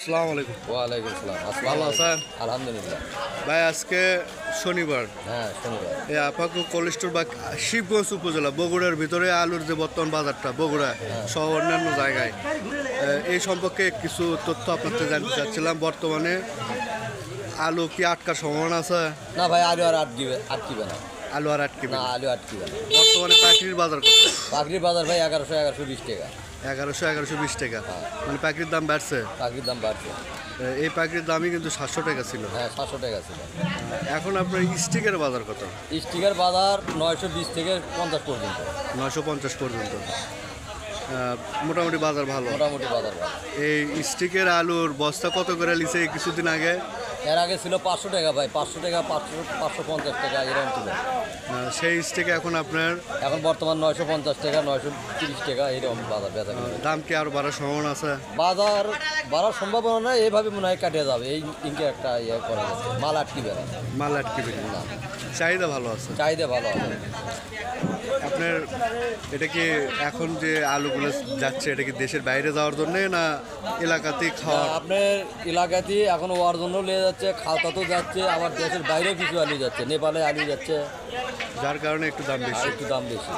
আসসালামু আলাইকুম। ওয়ালাইকুম আসসালাম। ভালো আছেন? আলহামদুলিল্লাহ। ভাই আজকে শনিবার, হ্যাঁ, শনিবার। এই আপাকু কোলেস্টোর বা শিবগঞ্জ উপজেলা বগুড়ার ভিতরে আলুর যে বর্তমান বাজারটা বগুড়া সহ অন্যান্য জায়গায় এই সম্পর্কে কিছু তথ্য আপনাদের জানতে চাচ্ছিলাম। বর্তমানে আলু কি আটকার সম্ভাবনা আছে? না ভাই, আলু আর আটকিবে না। আলু আর আটকিবে না, না। আলু আটকিবে না। বর্তমানে পাখির বাজার কত? পাখির বাজার ভাই 1120 টাকা। 1120 টাকা। মানে পাখির দাম বাড়ছে। পাখির দাম বাড়ছে। এই পাখির দামই কিন্তু 700 টাকা ছিল। হ্যাঁ, 700 টাকা ছিল। এখন আপনার স্টিকের বাজার কত? স্টিকের বাজার 920 থেকে 50 পর্যন্ত। 950 পর্যন্ত। মোটামুটি বাজার ভালো। মোটামুটি বাজার ভালো। এই স্টিকের আলুর বস্তা কত করে লিছে কিছুদিন আগে? এর আগে ছিল 500 টাকা ভাই, 500 টাকা, 550 টাকা এরকম ছিল। সেই স্টিকে এখন আপনার এখন বর্তমান 950 টাকা, 930 টাকা এরকম বাজার বেচা কিনা। দাম কি আরো বাড়ার সম্ভাবনা আছে? বাজার বাড়ার সম্ভাবনা না, এইভাবে মনে হয় কাটিয়ে যাবে। এই ইনকে একটা ইয়ে করা যাচ্ছে, মাল আটকিবে না। মাল আটকিবে না, চাহিদা ভালো আছে। চাহিদা ভালো হবে। আপনার এটা কি এখন যে আলুগুলো যাচ্ছে এটা কি দেশের বাইরে যাওয়ার জন্য না এলাকাতেই খাওয়া? আপনার এলাকাতে এখন ওয়ার জন্য নিয়ে যাচ্ছে, খাওয়াতেও যাচ্ছে, আবার দেশের বাইরেও কিছু আলু যাচ্ছে, নেপালে আলু যাচ্ছে, যার কারণে একটু দাম আর বেশি। একটু দাম বেশি।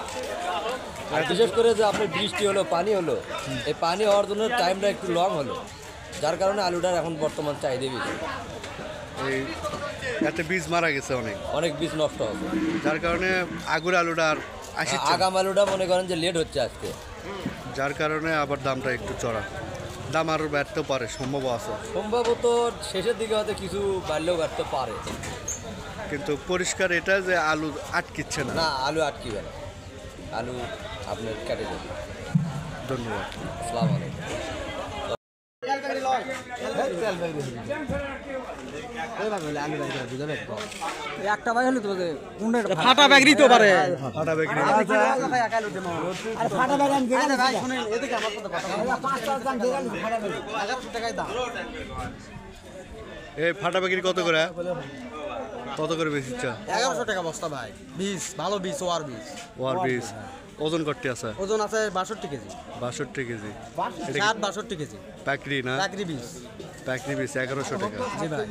আর বিশেষ করে যে আপনার বৃষ্টি হলো, পানি হলো, এই পানি হওয়ার জন্য টাইমটা একটু লং হলো, যার কারণে আলুটার এখন বর্তমান চাহিদা বেশি। এই এতে বীজ মারা গেছে অনেক, অনেক বীজ নষ্ট হবে, যার কারণে আগুর আলুটা আর আসছে। আগাম আলুটা মনে করেন যে লেট হচ্ছে আজকে, যার কারণে আবার দামটা একটু চড়া। দাম আরও বাড়তেও পারে, সম্ভব আছে। সম্ভবত শেষের দিকে হয়তো কিছু বাড়লেও বাড়তে পারে। কিন্তু পরিষ্কার এটা যে আলু আটকিচ্ছে না। না, আলু আটকিবে না, আলু আপনার কেটে যাবে। ধন্যবাদ। আসসালামু আলাইকুম। একটা ভাই হলে তো ফাটা ব্যাগ নিতে পারে। ফাটা বেগুনি ফাটা ব্যাগ আমি দেখে ভাই শুনেন এদিকে আমার কথা 5 দাম দেখে ফাটা ব্যাগ 1100 টাকায় দাম। এই ফাটা বেগুনি কত করে? কত করে বেশি ইচ্ছা? 1100 টাকা বস্তা ভাই, বীজ ভালো বীজ, ওয়ার বীজ। ওয়ার বীজ ওজন করতে আছে ওজন আছে 62 কেজি। 62 কেজি। এটা 62 কেজি প্যাকরি না? চাকরি বীজ। প্যাকরি বীজ 1100 টাকা। জি ভাই,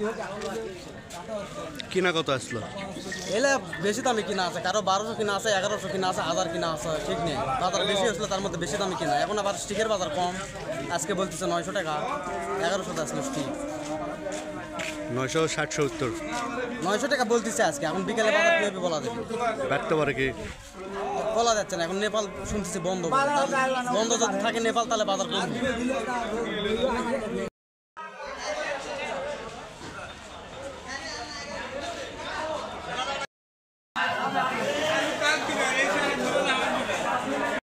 কিনা কত আসলো? এলে বেশি দামে কিনা আছে, কারো 1200 কিনা আছে, 1100 কিনা আছে, 1000 কিনা আছে, ঠিক নেই। বাজার বেশি আসলে তার মধ্যে বেশি দামে কিনা। এখন আবার স্টিকের বাজার কম, আজকে বলতেছে 900 টাকা, 1100 আসলো স্টিক। 960-70 900 টাকা বলতেছে আজকে। এখন বিকেলে বাজার কীভাবে বলা যাবে? বাড়তে পারে কি? বলা যাচ্ছে না। এখন নেপাল শুনতেছি বন্ধ বলে। বন্ধ যদি থাকে নেপাল, তাহলে বাজার কমবে।